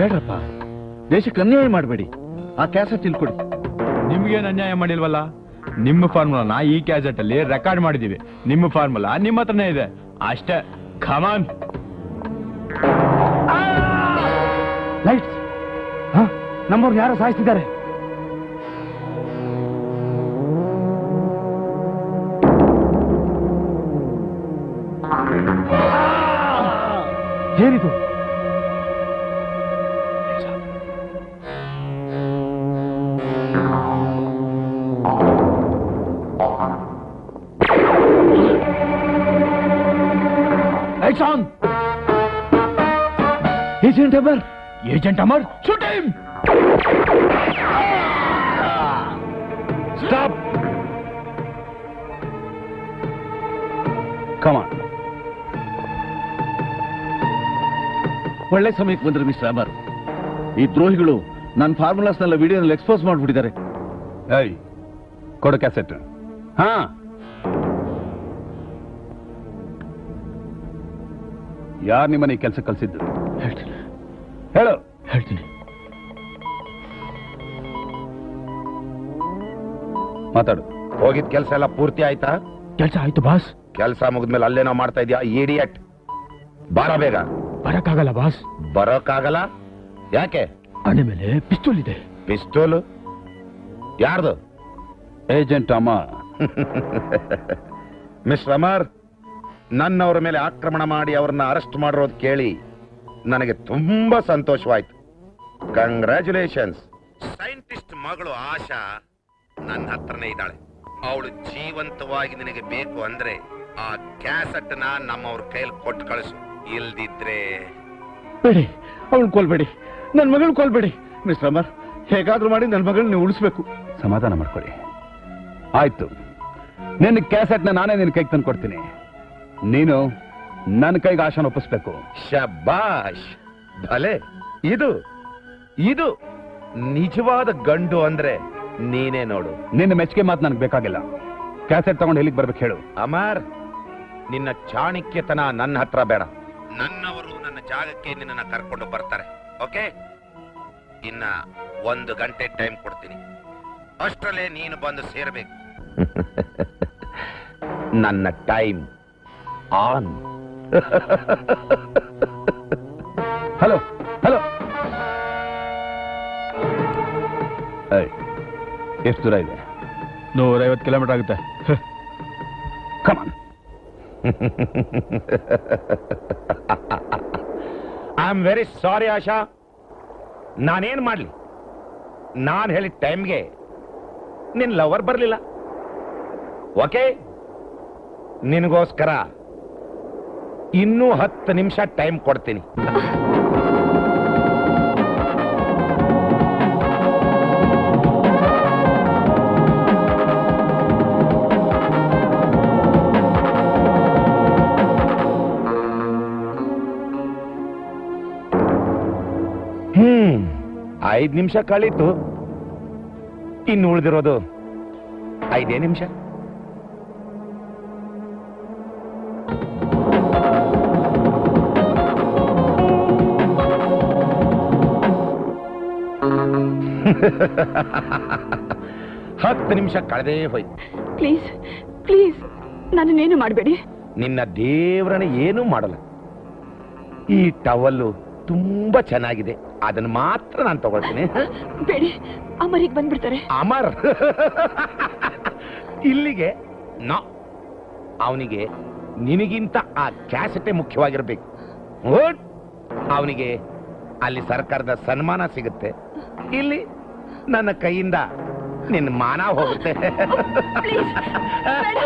ಬೇಡ್ರಪ್ಪ, ದೇಶಕ್ಕೆ ಅನ್ಯಾಯ ಮಾಡಬೇಡಿ. ಆ ಕ್ಯಾಸೆಟ್ ತಿಳ್ಕೊಡಿ. ನಿಮ್ಗೇನು ಅನ್ಯಾಯ ಮಾಡಿಲ್ವಲ್ಲ? ನಿಮ್ಮ ಫಾರ್ಮುಲಾನ ಈ ಕ್ಯಾಸೆಟ್ ಅಲ್ಲಿ ರೆಕಾರ್ಡ್ ಮಾಡಿದೀವಿ. ನಿಮ್ಮ ಫಾರ್ಮುಲಾ ನಿಮ್ಮ ಹತ್ರನೇ ಇದೆ ಅಷ್ಟೇ. ಕಮಾನ್ ಲೈಟ್ಸ್. ನಮ್ಮವ್ರು ಯಾರೋ ಸಾಯಿಸ್ತಿದ್ದಾರೆ. ಏನಿದು? Lights on! Agent Amar! Agent Amar, shoot him! Stop! Come on. ಒಳ್ಳೆ ಸಮಯಕ್ಕೆ ಬಂದ್ರೆ ಮಿಸ್ಟರ್ ಅಮರ್. ಈ ದ್ರೋಹಿಗಳು ನನ್ನ ಫಾರ್ಮುಲಾಸ್ನೆಲ್ಲ ವಿಡಿಯೋನಲ್ಲಿ ಎಕ್ಸ್ಪೋಸ್ ಮಾಡ್ಬಿಟ್ಟಿದ್ದಾರೆ. ಏಯ್, ಕೊಡು ಕ್ಯಾಸೆಟ್. ಹಾ, ಯಾರು ನಿಮ್ಮನೆ ಕೆಲಸ ಕಲಿಸಿದ್ದು? ಹೇಳ್ತೀನಿ. ಹೇಳು. ಹೇಳ್ತೀನಿ. ಮಾತಾಡು. ಹೋಗಿದ್ ಕೆಲಸ ಎಲ್ಲ ಪೂರ್ತಿ ಆಯ್ತಾ? ಕೆಲಸ ಆಯ್ತು ಬಾಸ್. ಕೆಲಸ ಮುಗಿದ್ಮೇಲೆ ಅಲ್ಲೇನೋ ಮಾಡ್ತಾ ಇದೀಯಾ ಇಡಿಯಟ್? ಬಾರ ಬೇಗ. ಬರಕ್ಕಾಗಲ್ಲ ಬಾಸ್. ಬರೋಕ್ಕಾಗಲ್ಲ? ಯಾಕೆ? ಅದೇ ಮೇಲೆ ಪಿಸ್ತೂಲ್ ಇದೆ. ಪಿಸ್ತೂಲು ಯಾರ್ದು? ಏಜೆಂಟ್ ಅಮರ್. ಮಿಸ್ಟರ್ ಅಮರ್, ನನ್ನವರ ಮೇಲೆ ಆಕ್ರಮಣ ಮಾಡಿ ಅವ್ರನ್ನ ಅರೆಸ್ಟ್ ಮಾಡಿರೋದು ಕೇಳಿ ನನಗೆ ತುಂಬಾ ಸಂತೋಷವಾಯ್ತು. ಕಂಗ್ರ್ಯಾಚುಲೇಷನ್ಸ್. ಸೈಂಟಿಸ್ಟ್ ಮಗಳು ಆಶಾ ನನ್ನ ಹತ್ರನೇ ಇದ್ದಾಳೆ. ಅವಳು ಜೀವಂತವಾಗಿ ನಿನಗೆ ಬೇಕು ಅಂದ್ರೆ ಆ ಕ್ಯಾಸೆಟ್ ನ ನಮ್ಮವ್ರ ಕೈಯಲ್ಲಿ ಕೊಟ್ಟು ಕಳಿಸು. ಇಲ್ದಿದ್ರೆ ಬೇಡಿ, ಅವಳು ಕೊಲ್ಬೇಡಿ. ನನ್ನ ಮಗಳು ಕೊಲ್ಬೇಡಿ ಮಿಸ್ಟರ್ ಅಮರ್. ಹೇಗಾದ್ರೂ ಮಾಡಿ ನನ್ನ ಮಗಳನ್ನ ಉಳಿಸ್ಬೇಕು. ಸಮಾಧಾನ ಮಾಡ್ಕೊಳ್ಳಿ. ಆಯ್ತು, ನಿನ್ನ ಕ್ಯಾಸೆಟ್ನ ನಾನೇ ನಿನ್ನ ಕೈಗೆ ತಂದು ಕೊಡ್ತೀನಿ. ನೀನು ನನ್ನ ಕೈಗೆ ಆಶಾನ ಒಪ್ಪಿಸ್ಬೇಕು. ಶಬಾಷ್. ಭಲೆ, ಇದು ಇದು ನಿಜವಾದ ಗಂಡು ಅಂದ್ರೆ ನೀನೇ ನೋಡು. ನಿನ್ನ ಮೆಚ್ಚುಗೆ ಮಾತು ನನಗೆ ಬೇಕಾಗಿಲ್ಲ. ಕ್ಯಾಸೆಟ್ ತಗೊಂಡು ಎಲ್ಲಿಗೆ ಬರ್ಬೇಕು ಹೇಳು. ಅಮರ್, ನಿನ್ನ ಚಾಣಕ್ಯತನ ನನ್ನ ಹತ್ರ ಬೇಡ. ನನ್ನವರು ನನ್ನ ಜಾಗಕ್ಕೆ ನಿನ್ನನ್ನು ಕರ್ಕೊಂಡು ಬರ್ತಾರೆ. ಓಕೆ, ಇನ್ನ 1 ಗಂಟೆ ಟೈಮ್ ಕೊಡ್ತೀನಿ. ಅಷ್ಟರಲ್ಲೇ ನೀನು ಬಂದು ಸೇರ್ಬೇಕು. ನನ್ನ ಟೈಮ್ ಆನ್. Hello hello. ಎಷ್ಟು ದೂರ ಇದೆ? 150 ಕಿಲೋಮೀಟರ್ ಆಗುತ್ತೆ. ಕಮಾನ್. ಐ ಆಮ್ ವೆರಿ ಸಾರಿ ಆಶಾ. ನಾನೇನ್ ಮಾಡ್ಲಿ? ನಾನು ಹೇಳಿದ ಟೈಮ್ಗೆ ನಿನ್ ಲವರ್ ಬರ್ಲಿಲ್ಲ. ಓಕೆ, ನಿನಗೋಸ್ಕರ ಇನ್ನೂ 10 ನಿಮಿಷ ಟೈಮ್ ಕೊಡ್ತೀನಿ. ಹ್ಮ್, 5 ನಿಮಿಷ ಕಳೀತು. ಇನ್ನು ಉಳಿದಿರೋದು 5 ನಿಮಿಷ. ಹತ್ತು ನಿಮಿಷ ಕಳೆದೇ ಹೋಯ್ತು. ಪ್ಲೀಸ್ ಪ್ಲೀಸ್, ನನ್ನನ್ನೇನು ಮಾಡಬೇಡಿ. ನಿನ್ನ ದೇವರನ್ನ ಏನೂ ಮಾಡಲ್ಲ. ಈ ಟವಲ್ಲು ತುಂಬಾ ಚೆನ್ನಾಗಿದೆ, ಅದನ್ನ ಮಾತ್ರ ನಾನು ತಗೊಳ್ತೀನಿ. ಬೇಡಿ, ಅಮರಿಗೆ ಬಂದ್ಬಿಡ್ತಾರೆ. ಅಮರ್ ಇಲ್ಲಿಗೆ ನಾ ಅವನಿಗೆ ನಿನಗಿಂತ ಆ ಕ್ಯಾಸೆಟೇ ಮುಖ್ಯವಾಗಿರ್ಬೇಕು. ಅವನಿಗೆ ಅಲ್ಲಿ ಸರ್ಕಾರದ ಸನ್ಮಾನ ಸಿಗುತ್ತೆ, ಇಲ್ಲಿ ನನ್ನ ಕೈಯಿಂದ ನಿನ್ನ ಮಾನ ಹೋಗುತ್ತೆ. ಪ್ಲೀಸ್, ಬೇಡ.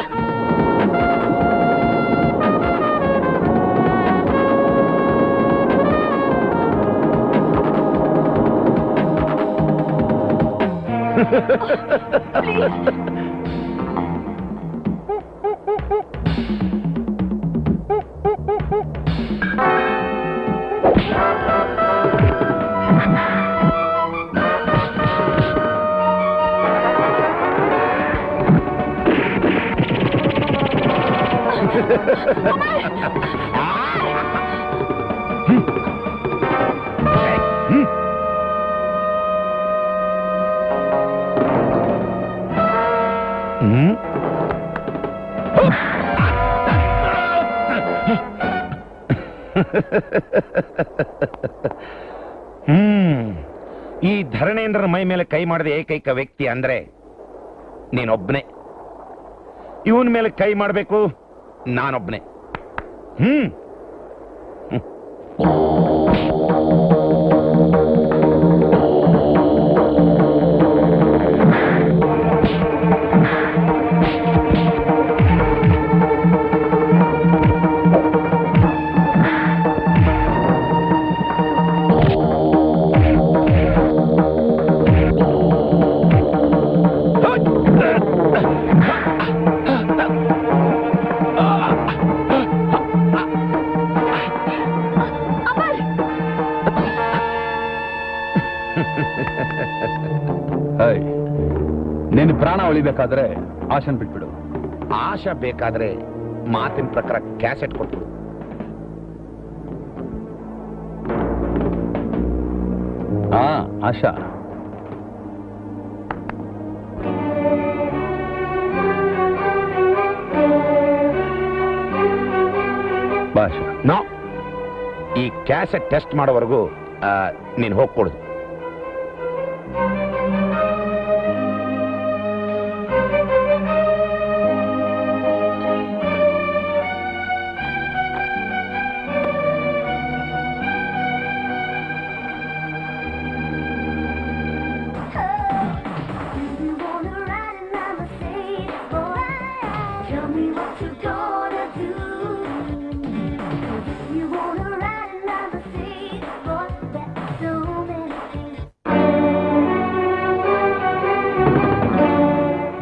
ಈ ಧರಣೇಂದ್ರನ ಮೈ ಮೇಲೆ ಕೈ ಮಾಡಿದ ಏಕೈಕ ವ್ಯಕ್ತಿ ಅಂದ್ರೆ ನೀನೊಬ್ನೇ. ಇವನ್ ಮೇಲೆ ಕೈ ಮಾಡಬೇಕು ನಾನೊಬ್ನೇ. ನಿನ್ನ ಪ್ರಾಣ ಉಳಿಬೇಕಾದ್ರೆ ಆಶನ್ ಬಿಟ್ಬಿಡು. ಆಶಾ ಬೇಕಾದ್ರೆ ಮಾತಿನ ಪ್ರಕಾರ ಕ್ಯಾಸೆಟ್ ಕೊಟ್ಬಿಡು. ಆಶಾ, ಭಾಷಾ, ನೋ, ಈ ಕ್ಯಾಸೆಟ್ ಟೆಸ್ಟ್ ಮಾಡೋವರೆಗೂ ನೀನು ಹೋಗ್ಕೊಡುದು.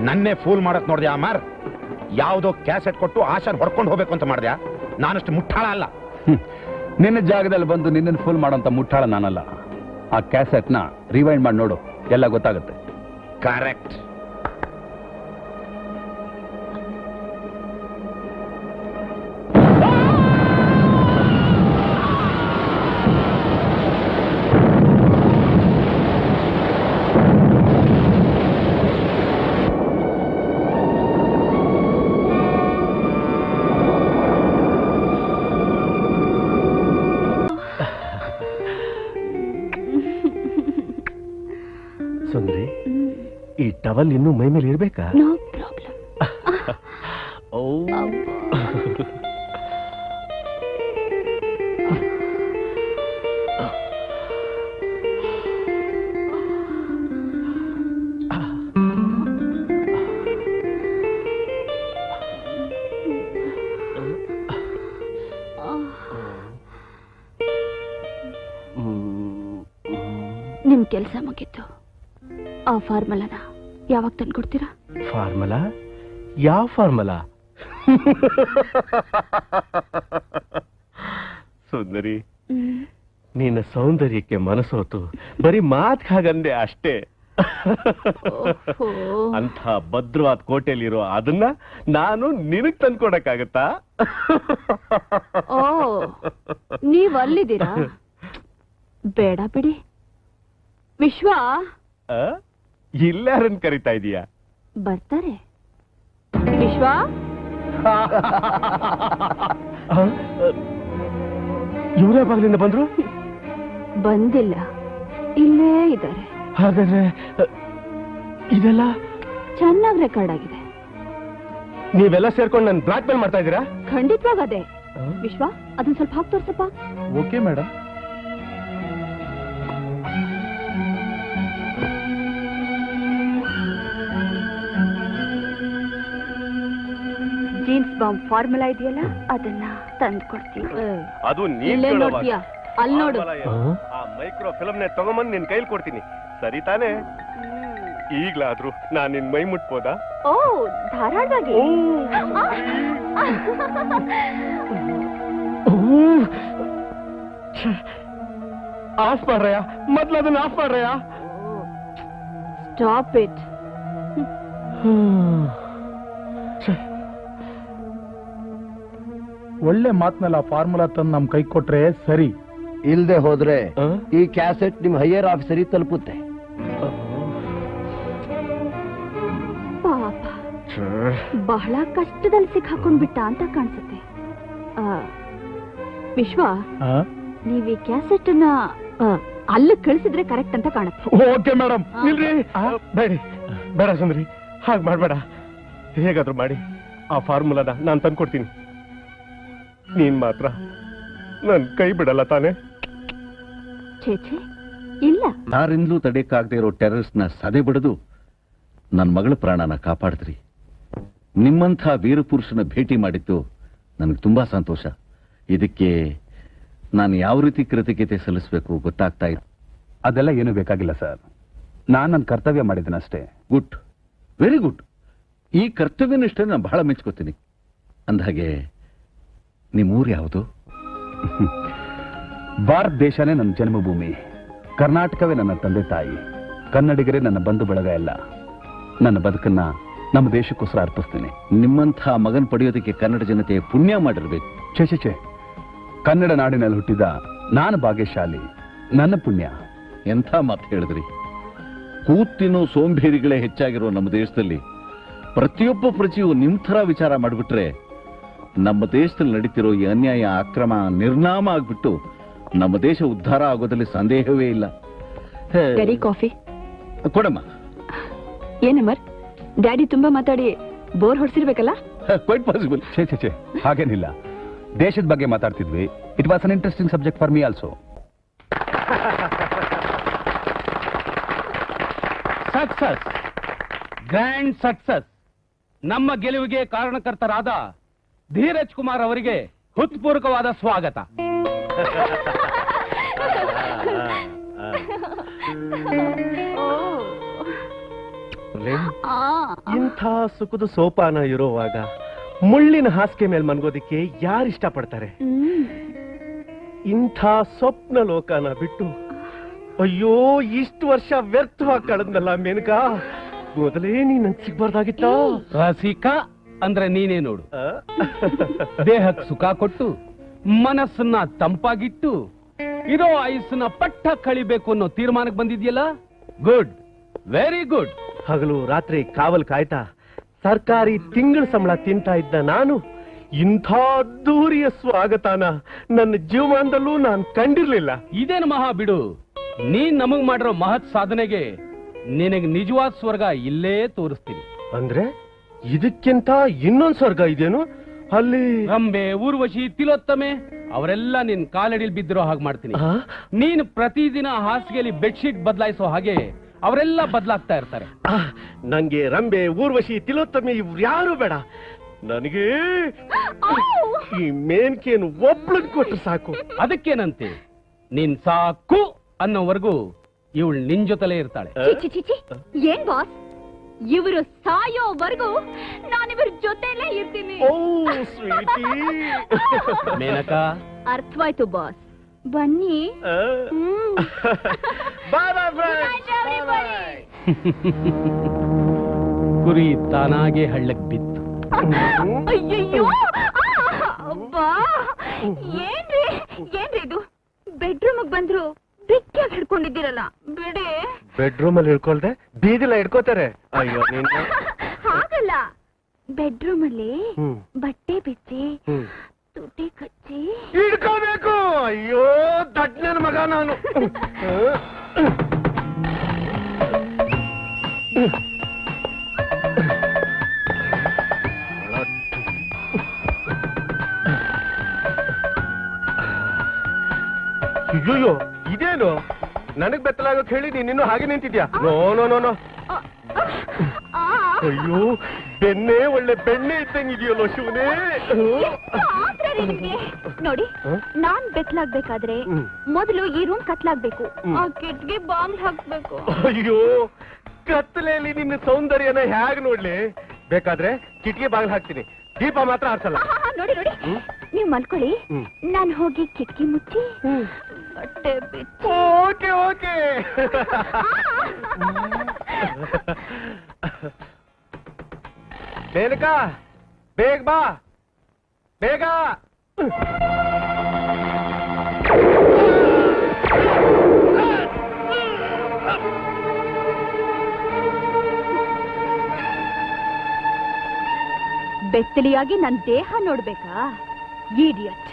ನನ್ನೇ ಫೂಲ್ ಮಾಡಕ್ ನೋಡ್ದ್ಯಾ ಅಮರ್? ಯಾವುದೋ ಕ್ಯಾಸೆಟ್ ಕೊಟ್ಟು ಆಶಾನ್ ಹೊಡ್ಕೊಂಡು ಹೋಗ್ಬೇಕು ಅಂತ ಮಾಡ್ದ್ಯಾ? ನಾನಷ್ಟು ಮುಟ್ಟಾಳ ಅಲ್ಲ. ನಿನ್ನ ಜಾಗದಲ್ಲಿ ಬಂದು ನಿನ್ನನ್ನು ಫೂಲ್ ಮಾಡೋಂಥ ಮುಟ್ಟಾಳ ನಾನಲ್ಲ. ಆ ಕ್ಯಾಸೆಟ್ನ ರಿವೈಂಡ್ ಮಾಡಿ ನೋಡು, ಎಲ್ಲ ಗೊತ್ತಾಗುತ್ತೆ. ಕರೆಕ್ಟ್. ಸುಂದ್ರಿ, ಈ ಟವಲ್ ಇನ್ನೂ ಮೈ ಮೇಲೆ ಇರ್ಬೇಕಾ? No problem. ಓ, ನಿಮ್ ಕೆಲಸ ಮುಗಿತ್ತು. ಆ ಫಾರ್ಮುಲಾನ ಯಾವಾಗ ತಂದ್ಕೊಡ್ತೀರಾ? ಫಾರ್ಮುಲಾ? ಯಾವ ಫಾರ್ಮುಲಾ? ಸುಂದರಿ, ನಿನ್ನ ಸೌಂದರ್ಯಕ್ಕೆ ಮನಸೋತು ಬರೀ ಮಾತ್ ಹಾಗಂದೆ ಅಷ್ಟೇ. ಅಂತ ಭದ್ರವಾದ ಕೋಟೆಯಲ್ಲಿರೋ ಅದನ್ನ ನಾನು ನಿನಗ್ ತಂದ್ಕೊಡಕ್ಕಾಗತ್ತಾ? ಓ, ನೀವ್ ಅಲ್ಲಿದ್ದೀರಾ? ಬೇಡ ಬಿಡಿ. ವಿಶ್ವ ಇಲ್ಲಾರನ್ ಕರಿತಾ ಇದೀಯಾ? ಬರ್ತಾರೆ. ವಿಶ್ವ, ಇವರೇ ಬಾಗಿಲಿಂದ ಬಂದ್ರು? ಬಂದಿಲ್ಲ, ಇಲ್ಲೇ ಇದ್ದಾರೆ. ಹಾಗಾದ್ರೆ ಇದೆಲ್ಲ ಚೆನ್ನಾಗಿ ರೆಕಾರ್ಡ್ ಆಗಿದೆ. ನೀವೆಲ್ಲ ಸೇರ್ಕೊಂಡು ನನ್ ಬ್ಲಾಕ್ ಮೇಲ್ ಮಾಡ್ತಾ ಇದ್ದೀರಾ? ಖಂಡಿತವಾಗ ಅದೇ. ವಿಶ್ವ, ಅದನ್ನ ಸ್ವಲ್ಪ ಹಾಕಿ ತೋರ್ಸಪ್ಪ. Okay madam. Genes bomb formula ಇದೆಯಲ್ಲ, ಅದನ್ನ ತಂದು ಕೊಡ್ತೀನಿ. ಅದು ಇಲ್ಲೇ ನೋಡ್ತೀಯಾ? ಅಲ್ಲಿ ನೋಡು. ಆ ಮೈಕ್ರೋ ಫಿಲ್ಮ್ನೇ ತಗೊಂಬಂದು ನಿನ್ ಕೈಲಿ ಕೊಡ್ತೀನಿ, ಸರಿ ತಾನೇ? ಈಗ್ಲಾದ್ರೂ ನಾನ್ ನಿನ್ ಮೈ ಮುಟ್ಬೋದಾ? ಓ, ಧಾರಾಳವಾಗಿ. ಆಫ್ ಮಾಡ್ರಯ್ಯ, ಮೊದ್ಲು ಅದನ್ನ ಆಫ್ ಮಾಡ್ರಯ್ಯ. Stop it. ಒಳ್ಳೆ ಮಾತ್ನಲ್ಲ ಫಾರ್ಮುಲಾ ತಂದು ನಮ್ ಕೈ ಕೊಟ್ರೆ ಸರಿ. ಇಲ್ದೆ ಹೋದ್ರೆ ಈ ಕ್ಯಾಸೆಟ್ ನಿಮ್ ಹೈಯರ್ ಆಫೀಸರಿಗೆ ತಲುಪುತ್ತೆ. ಪಾಪ, ಬಹಳ ಕಷ್ಟದಲ್ಲಿ ಸಿಕ್ಕಾಕೊಂಡ್ಬಿಟ್ಟ ಅಂತ ಕಾಣಿಸುತ್ತೆ. ವಿಶ್ವ, ಆ? ನೀವ್ ಈ ಕ್ಯಾಸೆಟ್ ಅನ್ನ ಅಲ್ಲ ಕಳಿಸಿದ್ರೆ ಕರೆಕ್ಟ್ ಅಂತ ಕಾಣುತ್ತೆ. Okay madam, ನಿಲ್ರಿ. ಬೇಡಿ, ಬೇಡ ಸುಂದ್ರಿ, ಹಾಗೆ ಮಾಡ್ಬೇಡ. ಹೇಗಾದ್ರೂ ಮಾಡಿ ಆ ಫಾರ್ಮುಲಾನ ನಾನು ತಂದ್ಕೊಡ್ತೀನಿ. ನೀನ್ ಮಾತ್ರ ನನ್ ಕೈ ಬಿಡಲ್ಲ ತಾನೆ? ಛೇ ಇಲ್ಲ. ಯಾರಿಂದಲೂ ತಡೆಯಕ್ಕಾಗದೇ ಇರೋ ಟೆರರಿಸ್ಟ್ನ ಸದೆ ಬಿಡದು ನನ್ನ ಮಗಳ ಪ್ರಾಣನ ಕಾಪಾಡಿದ್ರಿ. ನಿಮ್ಮಂಥ ವೀರಪುರುಷನ ಭೇಟಿ ಮಾಡಿದ್ದು ನನಗೆ ತುಂಬಾ ಸಂತೋಷ. ಇದಕ್ಕೆ ನಾನು ಯಾವ ರೀತಿ ಕೃತಜ್ಞತೆ ಸಲ್ಲಿಸಬೇಕು ಗೊತ್ತಾಗ್ತಾ ಇತ್ತು. ಅದೆಲ್ಲ ಏನೂ ಬೇಕಾಗಿಲ್ಲ ಸರ್. ನಾನು ನನ್ನ ಕರ್ತವ್ಯ ಮಾಡಿದ್ದೀನಷ್ಟೇ. Good, very good. ಈ ಕರ್ತವ್ಯನಿಷ್ಠೆ ನಾನು ಬಹಳ ಮೆಚ್ಕೋತೀನಿ. ಅಂದಹಾಗೆ ನಿಮ್ಮೂರು ಯಾವುದು? ಭಾರತ ದೇಶನೇ ನನ್ನ ಜನ್ಮಭೂಮಿ, ಕರ್ನಾಟಕವೇ ನನ್ನ ತಂದೆ ತಾಯಿ, ಕನ್ನಡಿಗರೇ ನನ್ನ ಬಂಧು ಬಳಗ ಎಲ್ಲ. ನನ್ನ ಬದುಕನ್ನ ನಮ್ಮ ದೇಶಕ್ಕೋಸ್ಕರ ಅರ್ಪಿಸ್ತೀನಿ. ನಿಮ್ಮಂಥ ಮಗನ್ ಪಡೆಯೋದಕ್ಕೆ ಕನ್ನಡ ಜನತೆ ಪುಣ್ಯ ಮಾಡಿರ್ಬೇಕು. ಛೇ, ಕನ್ನಡ ನಾಡಿನಲ್ಲಿ ಹುಟ್ಟಿದ ನಾನು ಭಾಗ್ಯಶಾಲಿ, ನನ್ನ ಪುಣ್ಯ. ಎಂಥ ಮಾತು ಹೇಳಿದ್ರಿ. ಕೂತಿನೋ ಸೋಂಬೇರಿಗಳೇ ಹೆಚ್ಚಾಗಿರೋ ನಮ್ಮ ದೇಶದಲ್ಲಿ ಪ್ರತಿಯೊಬ್ಬ ಪ್ರಜೆಯು ನಿಮ್ ಥರ ವಿಚಾರ ಮಾಡಿಬಿಟ್ರೆ ನಮ್ಮ ದೇಶದಲ್ಲಿ ನಡೀತಿರೋ ಈ ಅನ್ಯಾಯ, ಅಕ್ರಮ ನಿರ್ನಾಮ ಆಗ್ಬಿಟ್ಟು ನಮ್ಮ ದೇಶ ಉದ್ಧಾರ ಆಗೋದ್ರಲ್ಲಿ ಸಂದೇಹವೇ ಇಲ್ಲ. ಡ್ಯಾಡಿ, ಕಾಫಿ ಕೊಡಮ್ಮ. ಏನಮ್ಮರ್, ಡ್ಯಾಡಿ ತುಂಬಾ ಮಾತಾಡಿ ಬೋರ್ ಹೊಡ್ಸಿರ್ಬೇಕಲ್ಲ? Quite possible. ಛೇ, ಹಾಗೇನಿಲ್ಲ. ದೇಶದ ಬಗ್ಗೆ ಮಾತಾಡ್ತಿದ್ವಿ. It was an interesting subject for me also. Success, grand success. ನಮ್ಮ ಗೆಲುವಿಗೆ ಕಾರಣಕರ್ತರಾದ ಧೀರಜ್ ಕುಮಾರ್ ಅವರಿಗೆ ಹೃತ್ಪೂರ್ವಕವಾದ ಸ್ವಾಗತ. ಇಂಥ ಸುಖದ ಸೋಪಾನ ಇರುವಾಗ ಮುಳ್ಳಿನ ಹಾಸಿಗೆ ಮೇಲೆ ಮನ್ಗೋದಿಕ್ಕೆ ಯಾರು ಇಷ್ಟಪಡ್ತಾರೆ? ಇಂಥ ಸ್ವಪ್ನ ಲೋಕನ ಬಿಟ್ಟು ಅಯ್ಯೋ ಇಷ್ಟು ವರ್ಷ ವ್ಯರ್ಥವಾಗಿ ಕಳೆದ್ನಲ್ಲ ಮೇನಕಾ. ಮೊದಲೇ ನೀನ್ ಸಿಗ್ಬಾರ್ದಾಗಿತ್ತ. ರಸಿಕ ಅಂದ್ರೆ ನೀನೇ ನೋಡು. ದೇಹಕ್ಕೆ ಸುಖ ಕೊಟ್ಟು ಮನಸ್ಸನ್ನ ತಂಪಾಗಿಟ್ಟು ಇರೋ ಆಯುಸ್ಸನ್ನ ಪಟ್ಟ ಕಳಿಬೇಕು ಅನ್ನೋ ತೀರ್ಮಾನಕ್ಕೆ ಬಂದಿದ್ಯಲ್ಲ. Good, very good. ಹಗಲು ರಾತ್ರಿ ಕಾವಲ್ ಕಾಯ್ತಾ ಸರ್ಕಾರಿ ತಿಂಗಳ ಸಂಬಳ ತಿಂತಾ ಇದ್ದ ನಾನು ಇಂಥ ಅದ್ದೂರಿಯ ಸ್ವಾಗತನ ನನ್ನ ಜೀವಮಾನದಲ್ಲೂ ನಾನು ಕಂಡಿರ್ಲಿಲ್ಲ. ಇದೇನು ಮಹಾ ಬಿಡು. ನೀನ್ ನಮಗ್ ಮಾಡಿರೋ ಮಹತ್ ಸಾಧನೆಗೆ ನಿನಗೆ ನಿಜವಾದ ಸ್ವರ್ಗ ಇಲ್ಲೇ ತೋರಿಸ್ತೀನಿ. ಅಂದ್ರೆ ಇದಕ್ಕಿಂತ ಇನ್ನೊಂದ್ ಸ್ವರ್ಗ ಇದೇನು? ಅಲ್ಲಿ ರಂಬೆ, ಊರ್ವಶಿ, ತಿಲೋತ್ತಮೆ ಅವರೆಲ್ಲ ನಿನ್ ಕಾಲಡಿಲ್ ಬಿದ್ದಿರೋ ಹಾಗೆ ಮಾಡ್ತೀನಿ. ನೀನ್ ಪ್ರತಿದಿನ ಹಾಸಿಗೆಯಲ್ಲಿ ಬೆಡ್ಶೀಟ್ ಬದಲಾಯಿಸೋ ಹಾಗೆ ಅವರೆಲ್ಲ ಬದಲಾಗ್ತಾ ಇರ್ತಾರೆ. ನಂಗೆ ರಂಬೆ, ಊರ್ವಶಿ, ತಿಲೋತ್ತಮೆ ಇವ್ರು ಯಾರು ಬೇಡ. ನನಗೆ ಈ ಮೇನ್ಕೇನು ಒಬ್ಳನ್ ಕೊಟ್ರೆ ಸಾಕು. ಅದಕ್ಕೇನಂತೆ, ನೀನ್ ಸಾಕು ಅನ್ನೋವರೆಗೂ ಇವಳು ನಿನ್ ಜೊತೆಲೇ ಇರ್ತಾಳೆ. ಚಿಚಿ, ಏನ್ ಬಾಸ್, ಇವರು ಸಾಯೋವರೆಗೂ ನಾನಿವ್ರ ಜೊತೆಲೇ ಇರ್ತೀನಿ. ಓ ಸ್ವೀಟಿ. ಮೇನಕಾ, ಅರ್ಥವಾಯ್ತು ಬಾಸ್. ಬನ್ನಿ. ಕುರಿ ತಾನಾಗೆ ಹಳ್ಳಕ್ ಬಿತ್ತು. ಅಯ್ಯಯ್ಯೋ, ಅಬ್ಬಾ, ಏನ್ರಿ ಇದು? ಬೆಡ್ರೂಮ್ ಬಂದ್ರು ಬಿಕ್ಕಿಯಾಗಿ ಹಿಡ್ಕೊಂಡಿದ್ದೀರಲ್ಲ, ಬಿಡಿ. ಬೆಡ್ರೂಮ್ ಅಲ್ಲಿ ಹಿಡ್ಕೊಳ್ದೆ ಬೀದಿಲ್ಲ ಹಿಡ್ಕೋತಾರೆ. ಅಯ್ಯೋ ನೀನ್ ಹಾಗಲ್ಲ, ಬೆಡ್ರೂಮ್ ಅಲ್ಲಿ ಬಟ್ಟೆ ಬಿಚ್ಚಿ ತುಟಿ ಕಚ್ಚಿ ಹಿಡ್ಕೋಬೇಕು. ಅಯ್ಯೋ ದಡ್ಡನ ಮಗ ನಾನು. ಅಯ್ಯೋ ಇದೇನು? ನನಗ್ ಬೆತ್ತಲಾಗೋಕ್ ಹೇಳಿ ನೀನಿನ್ನು ಹಾಗೆ ನಿಂತಿದ್ಯಾ? No no no no. ಅಯ್ಯೋ ಬೆನ್ನೆ ಒಳ್ಳೆ ಬೆಣ್ಣೆ ಇದ್ದಂಗಿದೆಯಲ್ಲೋ ಶಿವನೇ. ನೋಡಿ, ನಾನ್ ಬೆತ್ತಲಾಗ್ಬೇಕಾದ್ರೆ ಮೊದಲು ಈ ರೂಮ್ ಕತ್ಲಾಗ್ಬೇಕು, ಆ ಕಿಟ್ಗೆ ಬಾಂಬ್ ಹಾಕ್ಬೇಕು. ಅಯ್ಯೋ ಕತ್ತಲೆಯಲ್ಲಿ ನಿನ್ನ ಸೌಂದರ್ಯನ ಹೇಗ್ ನೋಡ್ಲಿ? ಬೇಕಾದ್ರೆ ಕಿಟಕಿ ಬಾಗಿಲು ಹಾಕ್ತೀನಿ, ದೀಪ ಮಾತ್ರ ಆರ್ಸಲ್ಲ. ನೋಡಿ, ನೀವ್ ಮಲ್ಕೊಳ್ಳಿ, ನಾನ್ ಹೋಗಿ ಕಿಟಕಿ ಮುಚ್ಚಿ ಬಟ್ಟೆ ಬಿಚ್ಚಿ. Okay okay. ಮೇನಕಾ ಬೇಗ ಬಾ, ಬೇಗ. ಬೆತ್ತಲಿಯಾಗಿ ನನ್ ದೇಹ ನೋಡ್ಬೇಕಾ? ಇಡಿಯಟ್.